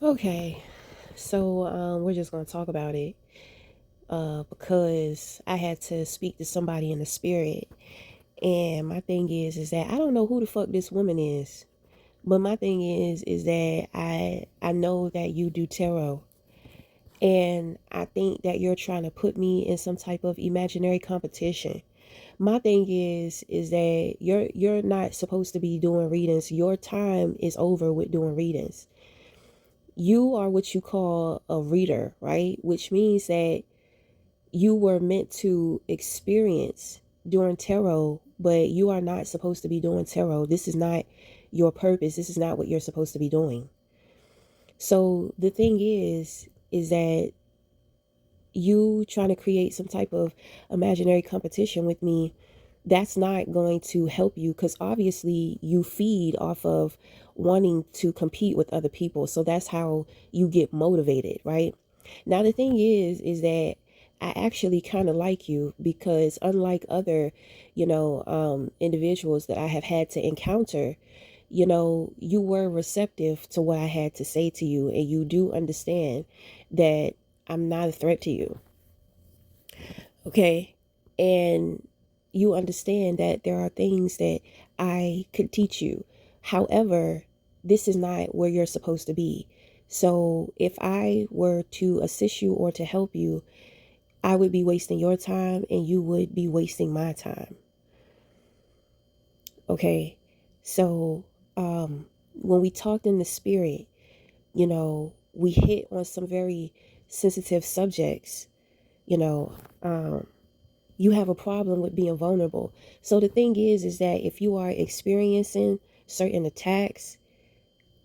Okay, so we're just gonna talk about it because I had to speak to somebody in the spirit, and my thing is that I don't know who the fuck this woman is, but my thing is that I know that you do tarot, and I think that you're trying to put me in some type of imaginary competition. My thing is that you're not supposed to be doing readings. Your time is over with doing readings. You are what you call a reader, right? Which means that you were meant to experience during tarot, but you are not supposed to be doing tarot. This is not your purpose. This is not what you're supposed to be doing. So the thing is that you trying to create some type of imaginary competition with me, that's not going to help you because obviously you feed off of wanting to compete with other people. So that's how you get motivated, right? Now the thing is that I actually kind of like you because unlike other, individuals that I have had to encounter, you were receptive to what I had to say to you, and you do understand that I'm not a threat to you. Okay. And you understand that there are things that I could teach you. However, this is not where you're supposed to be. So if I were to assist you or to help you, I would be wasting your time and you would be wasting my time. Okay. So, when we talked in the spirit, we hit on some very sensitive subjects, you know, um, you have a problem with being vulnerable. So the thing is that if you are experiencing certain attacks,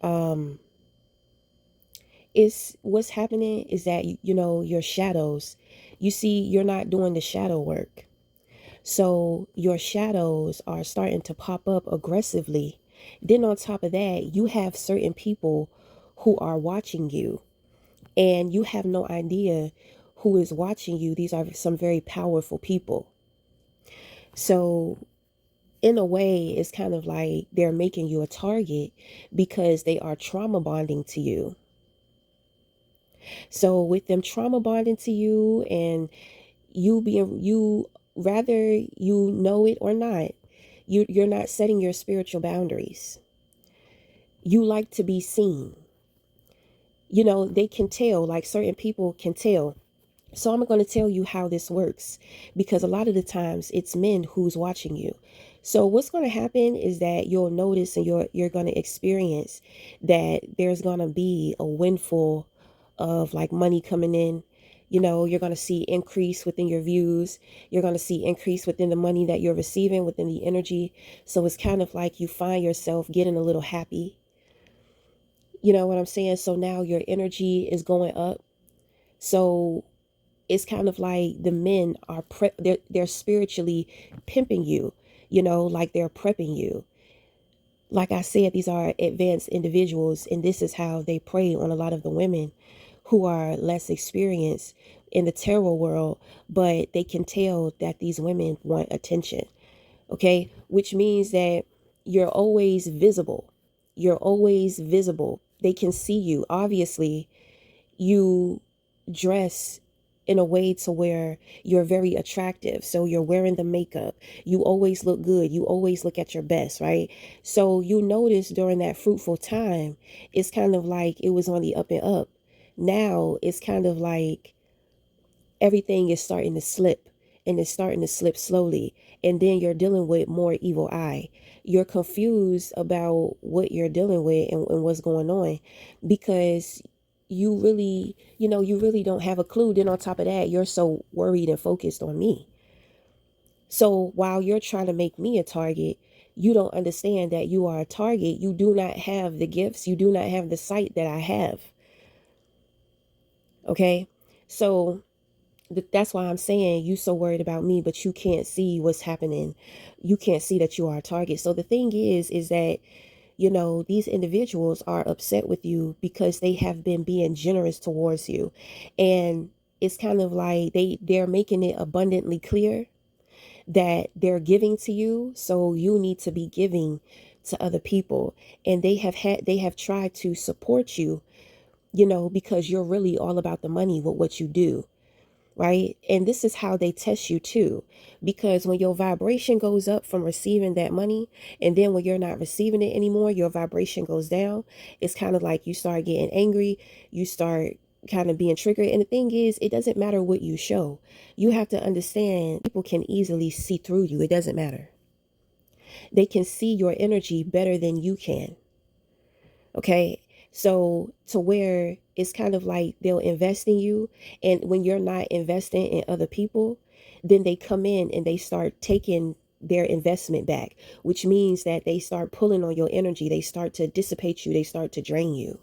um, it's what's happening is that your shadows. You see, you're not doing the shadow work, so your shadows are starting to pop up aggressively. Then on top of that, you have certain people who are watching you, and you have no idea who is watching you. These are some very powerful people. So in a way, it's kind of like they're making you a target because they are trauma bonding to you. So with them trauma bonding to you and you rather you know it or not, you're not setting your spiritual boundaries. You like to be seen. They can tell, like certain people can tell. So I'm going to tell you how this works because a lot of the times it's men who's watching you. So what's going to happen is that you'll notice and you're going to experience that there's going to be a windfall of like money coming in. You're going to see increase within your views. You're going to see increase within the money that you're receiving, within the energy. So it's kind of like you find yourself getting a little happy. You know what I'm saying? So now your energy is going up. So it's kind of like the men are they're spiritually pimping you, like they're prepping you. Like I said, these are advanced individuals, and this is how they prey on a lot of the women who are less experienced in the tarot world, but they can tell that these women want attention. Okay, which means that you're always visible. You're always visible. They can see you. Obviously, you dress in a way to where you're very attractive. So you're wearing the makeup. You always look good. You always look at your best, right? So you notice during that fruitful time, it's kind of like it was on the up and up. Now it's kind of like everything is starting to slip, and it's starting to slip slowly. And then you're dealing with more evil eye. You're confused about what you're dealing with and what's going on because you really don't have a clue. Then on top of that, you're so worried and focused on me. So while you're trying to make me a target, you don't understand that you are a target. You do not have the gifts. You do not have the sight that I have. Okay. So that's why I'm saying you so worried about me, but you can't see what's happening. You can't see that you are a target. So the thing is that, these individuals are upset with you because they have been being generous towards you. And it's kind of like they're making it abundantly clear that they're giving to you. So you need to be giving to other people. And they have tried to support you because you're really all about the money with what you do, right? And this is how they test you too, because when your vibration goes up from receiving that money, and then when you're not receiving it anymore, your vibration goes down. It's kind of like you start getting angry, you start kind of being triggered. And the thing is, it doesn't matter what you show. You have to understand people can easily see through you. It doesn't matter. They can see your energy better than you can. Okay. So to where it's kind of like they'll invest in you. And when you're not investing in other people, then they come in and they start taking their investment back, which means that they start pulling on your energy. They start to dissipate you. They start to drain you.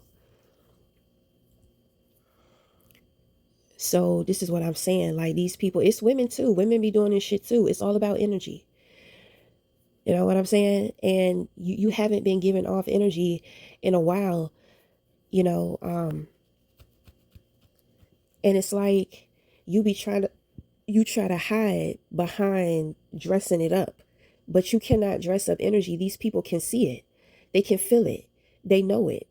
So this is what I'm saying. Like these people, it's women too. Women be doing this shit too. It's all about energy. You know what I'm saying? And you haven't been giving off energy in a while, you know, and it's like you try to hide behind dressing it up, but you cannot dress up energy. These people can see it, they can feel it, they know it,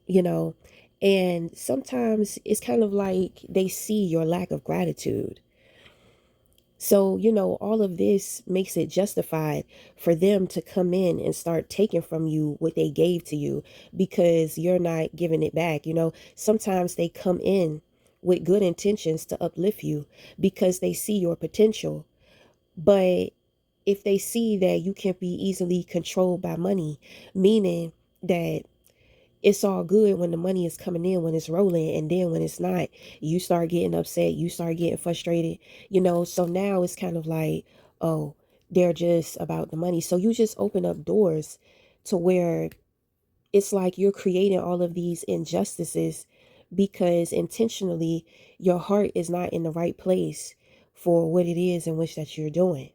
you know. And sometimes it's kind of like they see your lack of gratitude. So, all of this makes it justified for them to come in and start taking from you what they gave to you because you're not giving it back. Sometimes they come in with good intentions to uplift you because they see your potential. But if they see that you can be easily controlled by money, meaning that it's all good when the money is coming in, when it's rolling, and then when it's not, you start getting upset, you start getting frustrated, so now it's kind of like, oh, they're just about the money. So you just open up doors to where it's like you're creating all of these injustices because intentionally your heart is not in the right place for what it is in which that you're doing.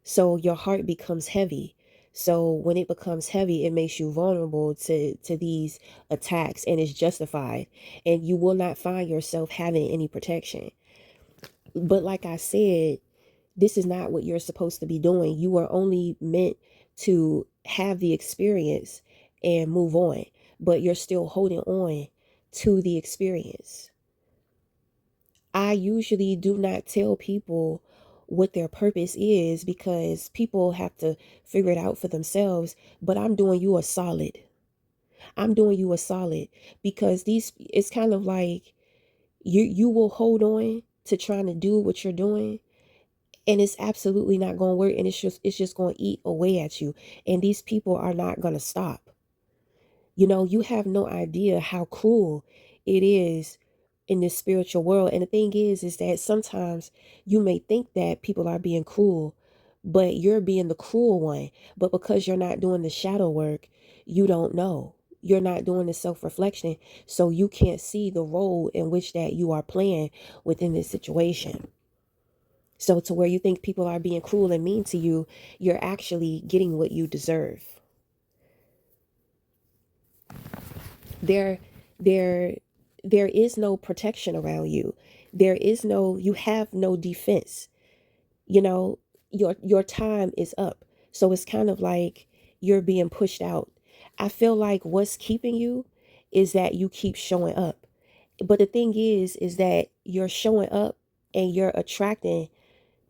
So your heart becomes heavy. So when it becomes heavy, it makes you vulnerable to these attacks, and it's justified. And you will not find yourself having any protection. But like I said, this is not what you're supposed to be doing. You are only meant to have the experience and move on, but you're still holding on to the experience. I usually do not tell people what their purpose is because people have to figure it out for themselves. But I'm doing you a solid. I'm doing you a solid because it's kind of like you will hold on to trying to do what you're doing, and it's absolutely not going to work, and it's just going to eat away at you, and these people are not going to stop. You have no idea how cruel it is in this spiritual world. And the thing is that sometimes you may think that people are being cruel, but you're being the cruel one. But because you're not doing the shadow work, you don't know. You're not doing the self-reflection. So you can't see the role in which that you are playing within this situation. So to where you think people are being cruel and mean to you, you're actually getting what you deserve. there there there is no protection around you. You have no defense. you know your time is up. So it's kind of like you're being pushed out. I feel like what's keeping you is that you keep showing up. But the thing is that you're showing up and you're attracting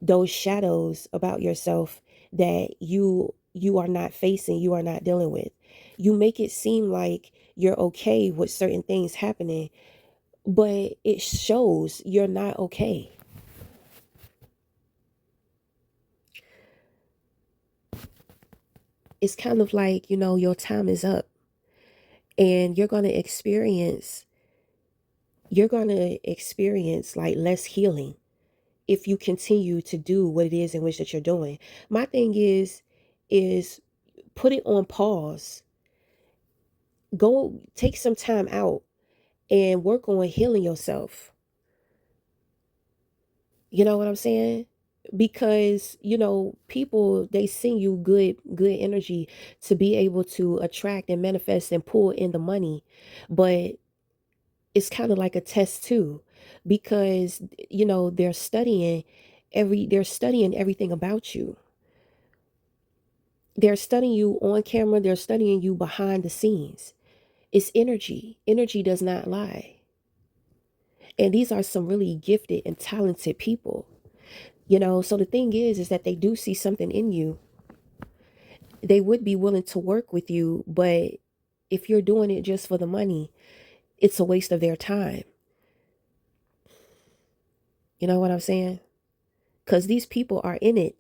those shadows about yourself that you are not facing, you are not dealing with. You make it seem like you're okay with certain things happening, but it shows you're not okay. It's kind of like, your time is up, and you're going to experience like less healing if you continue to do what it is in which that you're doing. My thing is put it on pause. Go take some time out and work on healing yourself. You know what I'm saying? Because, people, they send you good energy to be able to attract and manifest and pull in the money. But it's kind of like a test too, because, they're studying everything about you. They're studying you on camera, they're studying you behind the scenes. It's energy. Energy does not lie. And these are some really gifted and talented people. So the thing is that they do see something in you. They would be willing to work with you, but if you're doing it just for the money, it's a waste of their time. You know what I'm saying? Because these people are in it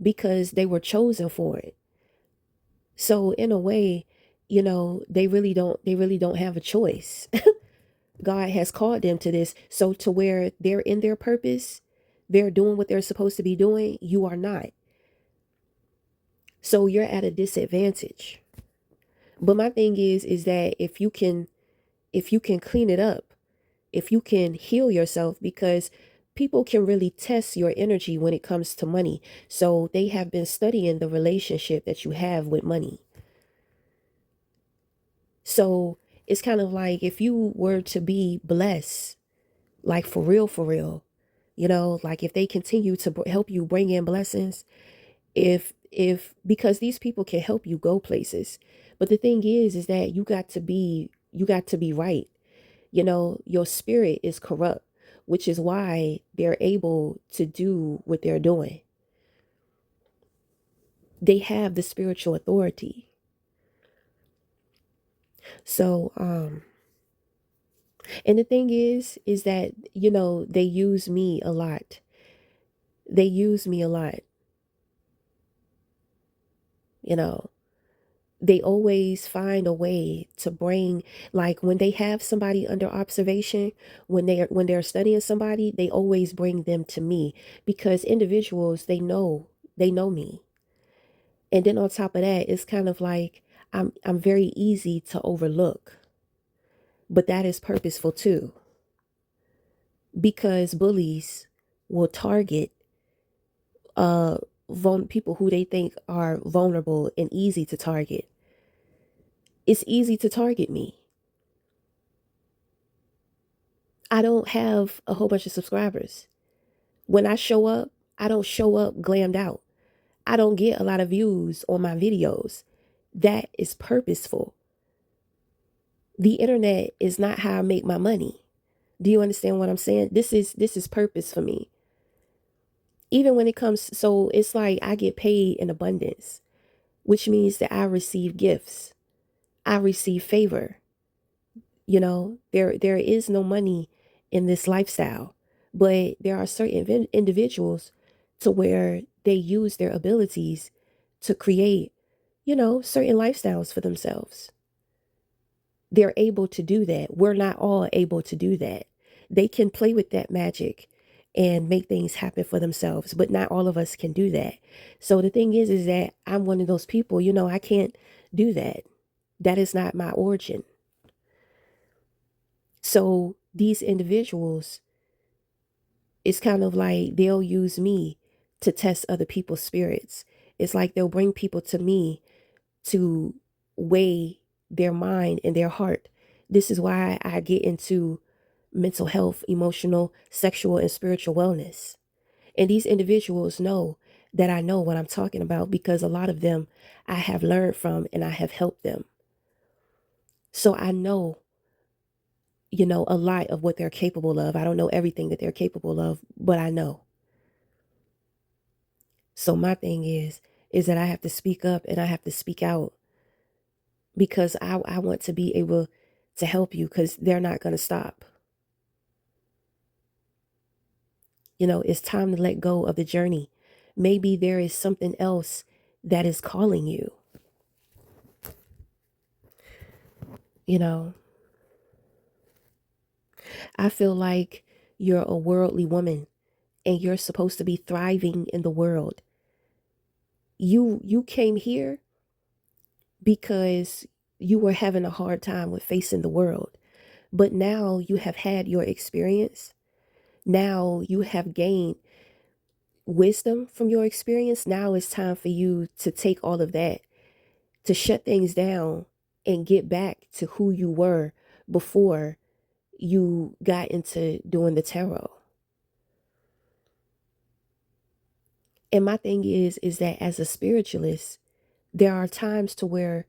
because they were chosen for it. So in a way, they really don't have a choice. God has called them to this. So to where they're in their purpose, they're doing what they're supposed to be doing, you are not. So you're at a disadvantage. But my thing is that if you can clean it up, if you can heal yourself, because people can really test your energy when it comes to money. So they have been studying the relationship that you have with money. So it's kind of like if you were to be blessed, like for real, like if they continue to help you bring in blessings, if because these people can help you go places. But the thing is that you got to be right. Your spirit is corrupt, which is why they're able to do what they're doing. They have the spiritual authority. So, and the thing is that, they use me a lot. They use me a lot, you know. They always find a way to bring, like when they have somebody under observation, when they're studying somebody, they always bring them to me because individuals, they know me. And then on top of that, it's kind of like I'm very easy to overlook. But that is purposeful too, because bullies will target uh people who they think are vulnerable and easy to target. It's easy to target me. I don't have a whole bunch of subscribers. When I show up, I don't show up glammed out. I don't get a lot of views on my videos. That is purposeful. The internet is not how I make my money. Do you understand what I'm saying? This is purpose for me. Even when it comes, so it's like I get paid in abundance, which means that I receive gifts. I receive favor. There is no money in this lifestyle, but there are certain individuals to where they use their abilities to create, certain lifestyles for themselves. They're able to do that. We're not all able to do that. They can play with that magic and make things happen for themselves, but not all of us can do that. So the thing is that I'm one of those people, I can't do that. That is not my origin. So these individuals, it's kind of like they'll use me to test other people's spirits. It's like they'll bring people to me to weigh their mind and their heart. This is why I get into mental health, emotional, sexual, and spiritual wellness. And these individuals know that I know what I'm talking about because a lot of them I have learned from and I have helped them. So I know, a lot of what they're capable of. I don't know everything that they're capable of, but I know. So my thing is that I have to speak up and I have to speak out because I want to be able to help you because they're not going to stop. It's time to let go of the journey. Maybe there is something else that is calling you. You know, I feel like you're a worldly woman and you're supposed to be thriving in the world. You came here because you were having a hard time with facing the world. But now you have had your experience. Now you have gained wisdom from your experience. Now it's time for you to take all of that, to shut things down and get back to who you were before you got into doing the tarot. And my thing is that as a spiritualist, There are times to where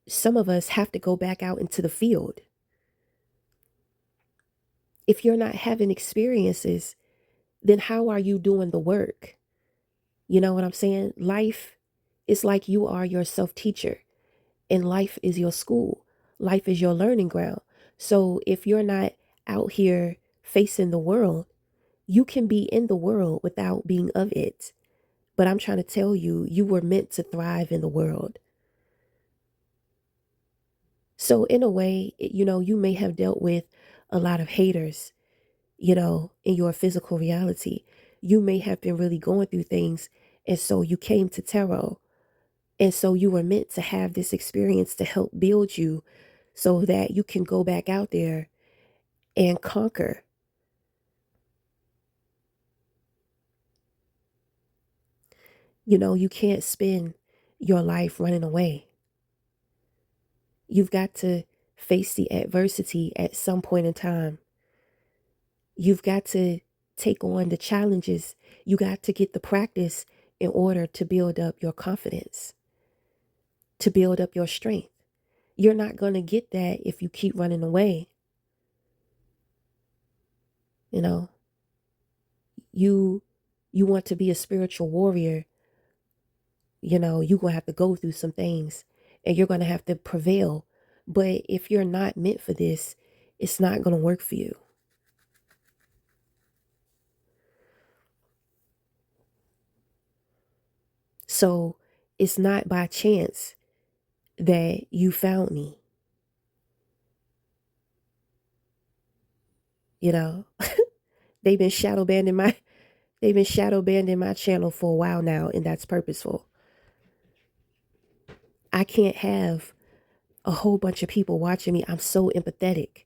some of us have to go back out into the field. If you're not having experiences, then how are you doing the work? You know what I'm saying? Life is like you are your self teacher, and life is your school. Life is your learning ground. So if you're not out here facing the world, you can be in the world without being of it. But I'm trying to tell you, you were meant to thrive in the world. So, in a way, you may have dealt with a lot of haters, in your physical reality. You may have been really going through things. And so you came to tarot. And so you were meant to have this experience to help build you so that you can go back out there and conquer. You can't spend your life running away. You've got to face the adversity at some point in time. You've got to take on the challenges. You got to get the practice in order to build up your confidence, to build up your strength. You're not going to get that if you keep running away. You know, you you want to be a spiritual warrior, you're going to have to go through some things and you're going to have to prevail. But if you're not meant for this, it's not going to work for you. So it's not by chance that you found me. You know, they've been shadow banding my they've been shadow banding my channel for a while now, and that's purposeful. I can't have a whole bunch of people watching me. I'm so empathetic.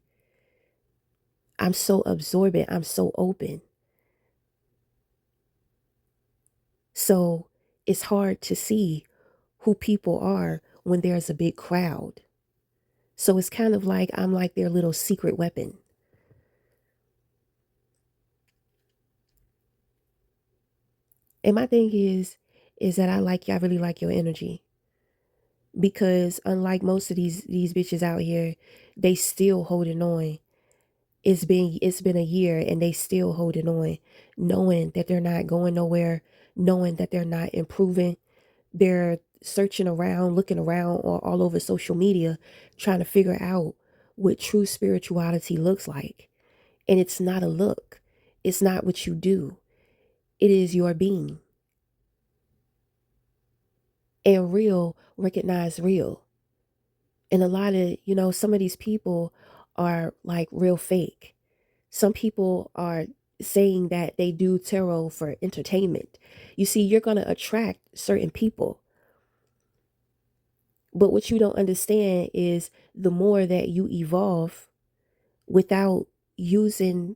I'm so absorbent. I'm so open. So it's hard to see who people are when there's a big crowd. So it's kind of like I'm like their little secret weapon. And my thing is that I really like your energy. Because unlike most of these bitches out here, they still holding on. It's been a year and they still holding on, knowing that they're not going nowhere, knowing that they're not improving. They're searching around, looking around all over social media, trying to figure out what true spirituality looks like. And it's not a look. It's not what you do. It is your being. And real recognize real. And a lot of, some of these people are like real fake. Some people are saying that they do tarot for entertainment. You see, you're going to attract certain people. But what you don't understand is the more that you evolve without using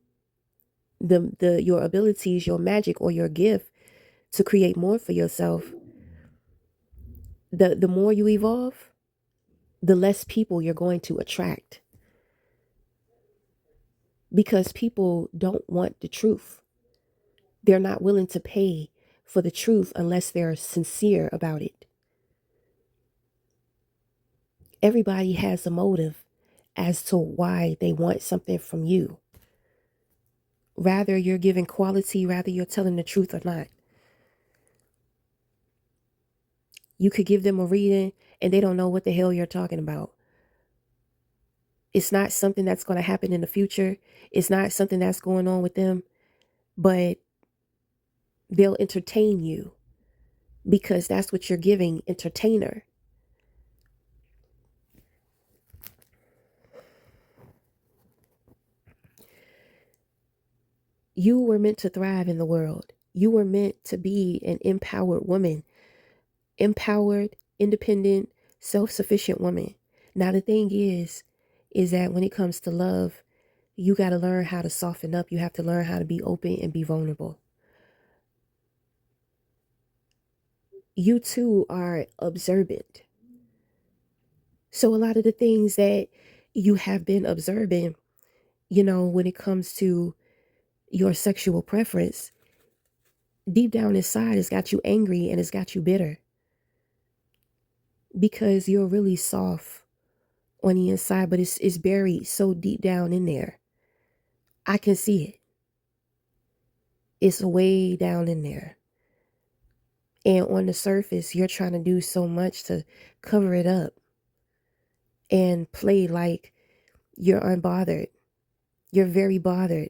the your abilities, your magic or your gift to create more for yourself, the more you evolve, the less people you're going to attract. Because people don't want the truth. They're not willing to pay for the truth unless they're sincere about it. Everybody has a motive as to why they want something from you. Rather you're giving quality, rather you're telling the truth or not. You could give them a reading and they don't know what the hell you're talking about. It's not something that's going to happen in the future. It's not something that's going on with them, but they'll entertain you because that's what you're giving, entertainer. You were meant to thrive in the world. You were meant to be an empowered woman, empowered, independent, self-sufficient woman. Now the thing is that when it comes to love, you got to learn how to soften up. You have to learn how to be open and be vulnerable. You too are observant. So a lot of the things that you have been observing, when it comes to your sexual preference, deep down inside, it's got you angry and it's got you bitter. because you're really soft on the inside, but it's buried so deep down in there. I can see it. It's way down in there. And on the surface, you're trying to do so much to cover it up and play like you're unbothered. You're very bothered.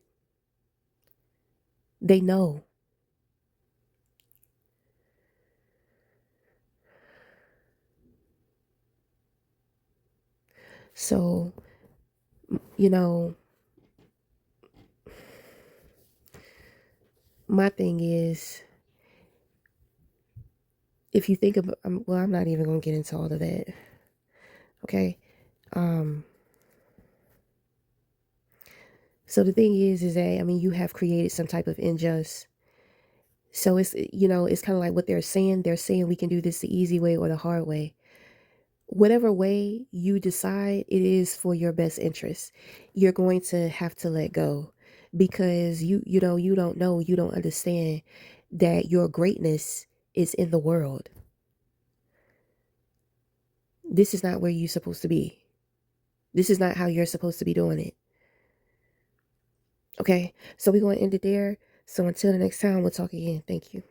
They know. So, you know, my thing is, if you think of, well, I'm not even going to get into all of that. Okay. So the thing is that, I mean, you have created some type of injustice. So it's, it's kind of like what they're saying. They're saying we can do this the easy way or the hard way. Whatever way you decide, it is for your best interest. You're going to have to let go because you don't know, you don't understand that your greatness is in the world. This is not where you're supposed to be. This is not how you're supposed to be doing it. Okay, so we're going to end it there. So until the next time, we'll talk again. Thank you.